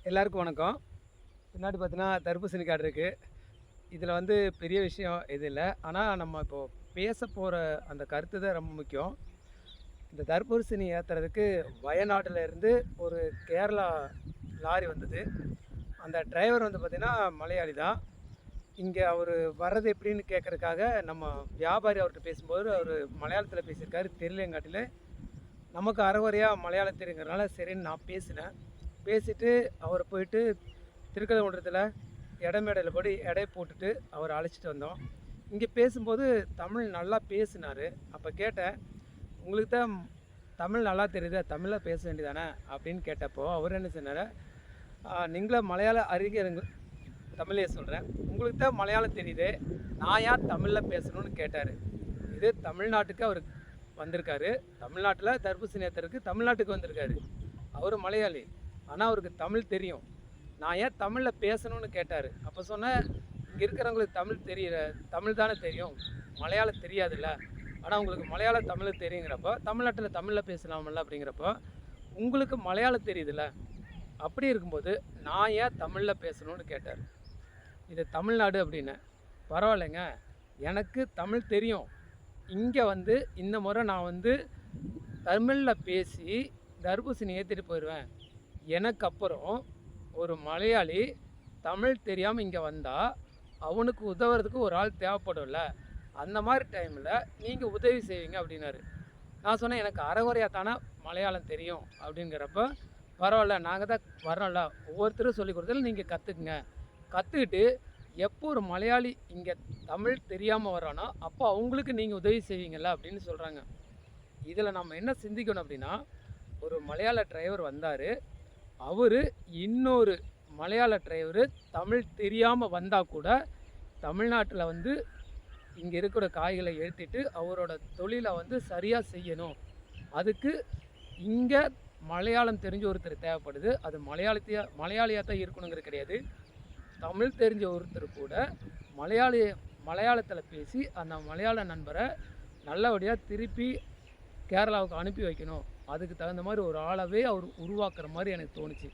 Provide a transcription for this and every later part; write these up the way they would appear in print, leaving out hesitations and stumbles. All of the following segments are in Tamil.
எல்லாருக்கும் வணக்கம். பின்னாடி பார்த்தீங்கன்னா தர்பூசணி காடு இருக்குது. இதில் பெரிய விஷயம் இது இல்லை. ஆனால் நம்ம இப்போது பேச போகிற அந்த கருத்து தான் ரொம்ப முக்கியம். இந்த தர்பூசணி ஏற்றுறதுக்கு வயநாட்டில் இருந்து ஒரு கேரளா லாரி வந்தது. அந்த டிரைவர் பார்த்திங்கன்னா மலையாளி தான். இங்கே அவர் வர்றது எப்படின்னு கேட்குறதுக்காக நம்ம வியாபாரி அவர்கிட்ட பேசும்போது அவர் மலையாளத்தில் பேசியிருக்காரு. தெரியலங்காட்டில் நமக்கு அரைகுறையாக மலையாளம் தெரியுங்கிறனால சரின்னு நான் பேசினேன். பேசிவிட்டு அவரை போயிட்டு திருக்கழுக்குன்றத்தில் இடமேடையில் போய் எடை போட்டுட்டு அவரை அழைச்சிட்டு வந்தோம். இங்கே பேசும்போது தமிழ் நல்லா பேசினார். அப்போ கேட்டேன், உங்களுக்கு தான் தமிழ் நல்லா தெரியுது, தமிழில் பேச வேண்டியதானே அப்படின்னு கேட்டப்போ அவர் என்ன சொன்னார், நீங்களும் மலையாள அறிஞருங்க, தமிழே சொல்கிறேன், உங்களுக்கு தான் மலையாளம் தெரியுது, நான் ஏன் தமிழில் பேசணும்னு கேட்டார். இது தமிழ்நாட்டுக்கு அவர் வந்திருக்காரு. தமிழ்நாட்டில் தர்பூசணி ஏற்றுறதுக்கு தமிழ்நாட்டுக்கு வந்திருக்காரு. அவர் மலையாளி, ஆனால் அவருக்கு தமிழ் தெரியும். நான் ஏன் தமிழில் பேசணும்னு கேட்டார். அப்போ சொன்னேன், இங்கே இருக்கிறவங்களுக்கு தமிழ் தானே தெரியும், மலையாளம் தெரியாதுல்ல. ஆனால் உங்களுக்கு மலையாளம் தமிழ் தெரியுங்கிறப்போ தமிழ்நாட்டில் தமிழில் பேசலாமல்ல அப்படிங்கிறப்போ உங்களுக்கு மலையாளம் தெரியுதுல்ல. அப்படி இருக்கும்போது நான் ஏன் தமிழில் பேசணும்னு கேட்டார். இது தமிழ்நாடு அப்படின்னு. பரவாயில்லைங்க, எனக்கு தமிழ் தெரியும். இங்கே இந்த முறை நான் தமிழில் பேசி தர்பூசணி ஏற்றிட்டு போயிடுவேன். எனக்கு அப்புறம் ஒரு மலையாளி தமிழ் தெரியாமல் இங்கே வந்தால் அவனுக்கு உதவுறதுக்கு ஒரு ஆள் தேவைப்படும்ல. அந்த மாதிரி டைமில் நீங்கள் உதவி செய்வீங்க அப்படின்னாரு. நான் சொன்னேன், எனக்கு அரைகுறையாக தானே மலையாளம் தெரியும் அப்படிங்கிறப்ப, பரவாயில்ல, நாங்கள் தான் வரோம்ல, ஒவ்வொருத்தரும் சொல்லிக் கொடுத்தாலும் நீங்கள் கற்றுக்குங்க. கற்றுக்கிட்டு எப்போ ஒரு மலையாளி இங்கே தமிழ் தெரியாமல் வரோன்னா அப்போ அவங்களுக்கு நீங்கள் உதவி செய்வீங்கள்ல அப்படின்னு சொல்கிறாங்க. இதில் நம்ம என்ன சிந்திக்கணும் அப்படின்னா, ஒரு மலையாள டிரைவர் வந்தார். அவர் இன்னொரு மலையாள டிரைவரு தமிழ் தெரியாமல் வந்தால் கூட தமிழ்நாட்டில் இங்கே இருக்கிற காய்களை ஏற்றிட்டு அவரோட தொழிலை சரியாக செய்யணும். அதுக்கு இங்கே மலையாளம் தெரிஞ்ச ஒருத்தர் தேவைப்படுது. அது மலையாளியாக தான் இருக்கணுங்கிறது கிடையாது. தமிழ் தெரிஞ்ச ஒருத்தர் கூட மலையாளத்தில் பேசி அந்த மலையாள நண்பரை நல்லபடியாக திருப்பி கேரளாவுக்கு அனுப்பி வைக்கணும். அதுக்கு தகுந்த மாதிரி ஒரு ஆளவே அவர் உருவாக்குற மாதிரி எனக்கு தோணுச்சு.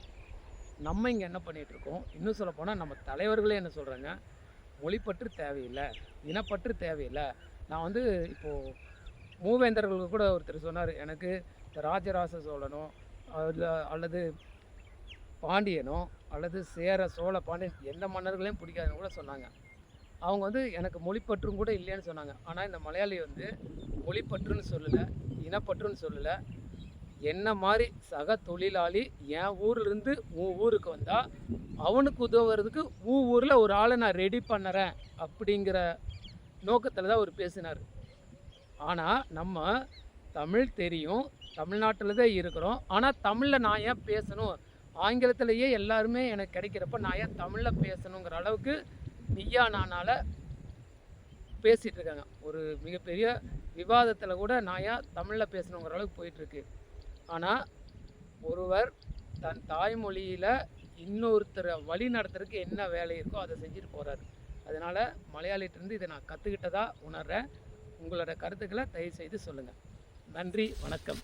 நம்ம இங்கே என்ன பண்ணிகிட்ருக்கோம், இன்னும் சொல்லப்போனால் நம்ம தலைவர்களே என்ன சொல்கிறாங்க, மொழிப்பற்று தேவையில்லை, இனப்பற்று தேவையில்லை. நான் இப்போது மூவேந்தர்களுக்கு கூட ஒருத்தர் சொன்னார், எனக்கு ராஜராஜ சோழனோ அல்லது பாண்டியனோ அல்லது சேர சோழ பாண்டியன் எந்த மன்னர்களையும் பிடிக்காதுன்னு கூட சொன்னாங்க. அவங்க எனக்கு மொழிப்பற்றும் கூட இல்லைன்னு சொன்னாங்க. ஆனால் இந்த மலையாளி மொழிப்பற்றுன்னு சொல்லலை, இனப்பற்றுன்னு சொல்லலை. என்ன மாதிரி சக தொழிலாளி என் ஊர்லேருந்து உன் ஊருக்கு வந்தால் அவனுக்கு உதவுறதுக்கு உன் ஊரில் ஒரு ஆளை நான் ரெடி பண்ணுறேன் அப்படிங்கிற நோக்கத்தில் தான் அவர் பேசினார். ஆனால் நம்ம தமிழ் தெரியும், தமிழ்நாட்டில் தான் இருக்கிறோம். ஆனால் தமிழில் நான் ஏன் பேசணும், ஆங்கிலத்திலேயே எல்லாருமே எனக்கு கிடைக்கிறப்ப நான் ஏன் தமிழில் பேசணுங்கிற அளவுக்கு நீயா நானால் பேசிகிட்டு இருக்காங்க. ஒரு மிகப்பெரிய விவாதத்தில் கூட நான் ஏன் தமிழில் பேசணுங்கிற அளவுக்கு போயிட்டுருக்கு. ஆனால் ஒருவர் தன் தாய்மொழியில் இன்னொருத்தரை வழி நடத்துறதுக்கு என்ன வேலை இருக்கோ அதை செஞ்சுட்டு போகிறாரு. அதனால் மலையாளிகிட்டேருந்து இதை நான் கற்றுக்கிட்டதாக உணர்கிறேன். உங்களோட கருத்துக்களை தயவுசெய்து சொல்லுங்கள். நன்றி, வணக்கம்.